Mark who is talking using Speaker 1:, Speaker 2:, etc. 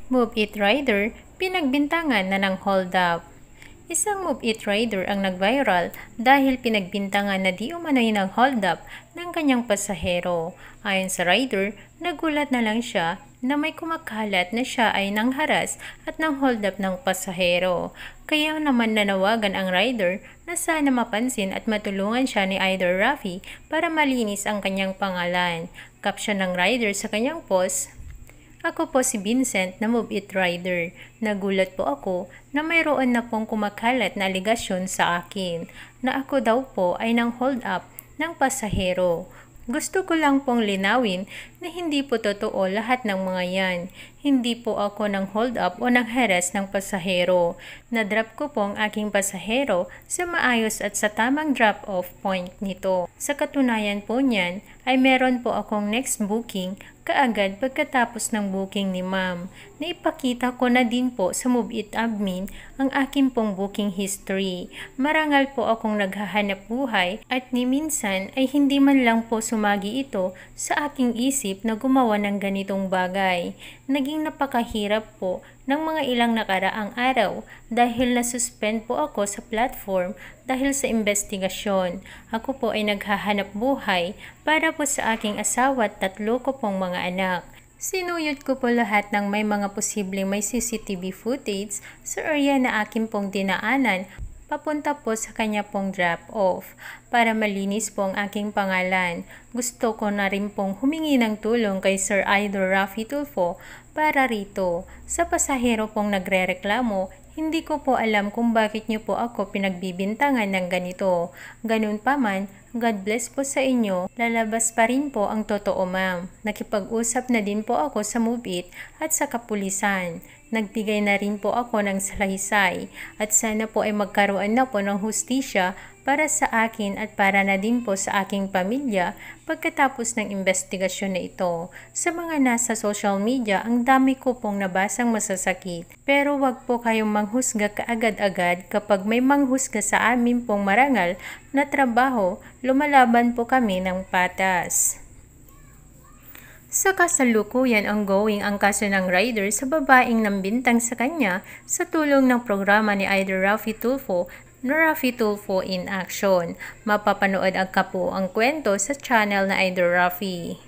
Speaker 1: Move It Rider, pinagbintangan na ng hold up. Isang Move It Rider ang nag-viral dahil pinagbintangan na di umano'y ng hold up ng kanyang pasahero. Ayon sa rider, nagulat na lang siya na may kumakalat na siya ay nangharas at nang hold up ng pasahero. Kaya naman nanawagan ang rider na sana mapansin at matulungan siya ni Idol Rafi para malinis ang kanyang pangalan. Caption ng rider sa kanyang post, "Ako po si Vincent na Move It Rider. Nagulat po ako na mayroon na pong kumakalat na aligasyon sa akin na ako daw po ay nang hold up ng pasahero. Gusto ko lang pong linawin na hindi po totoo lahat ng mga yan. Hindi po ako nang hold up o nang harass ng pasahero. Na-drop ko po ang aking pasahero sa maayos at sa tamang drop-off point nito. Sa katunayan po niyan ay meron po akong next booking kaagad pagkatapos ng booking ni ma'am. Naipakita ko na din po sa Move It admin ang aking pong booking history. Marangal po akong naghahanap buhay at ni minsan ay hindi man lang po sumagi ito sa aking isip na gumawa ng ganitong bagay. Naging napakahirap po ng mga ilang nakaraang araw dahil nasuspend po ako sa platform dahil sa investigasyon. Ako po ay naghahanap buhay para po sa aking asawa at 3 ko pong mga anak. Sinuyod ko po lahat ng may mga posibleng may CCTV footage sa area na akin pong dinaanan papunta po sa kanya pong drop-off para malinis po ang aking pangalan. Gusto ko na rin pong humingi ng tulong kay Sir Idol Rafi Tulfo para rito. Sa pasahero pong nagrereklamo, hindi ko po alam kung bakit niyo po ako pinagbibintangan ng ganito. Ganun pa man, God bless po sa inyo. Lalabas pa rin po ang totoo, ma'am. Nakipag-usap na din po ako sa Move It at sa kapulisan. Nagbigay na rin po ako ng salaysay at sana po ay magkaroon na po ng hustisya para sa akin at para na din po sa aking pamilya pagkatapos ng investigasyon na ito. Sa mga nasa social media, ang dami ko pong nabasang masasakit. Pero wag po kayong manghusga kaagad-agad kapag may manghusga sa amin pong marangal na trabaho, lumalaban po kami ng patas. Sa kasalukuyan ongoing ang kaso ng rider sa babaeng nambintang sa kanya sa tulong ng programa ni Idol Rafi Tulfo na Rafi Tulfo in Action. Mapapanood ang kabuuang kwento sa channel na Idol Rafi.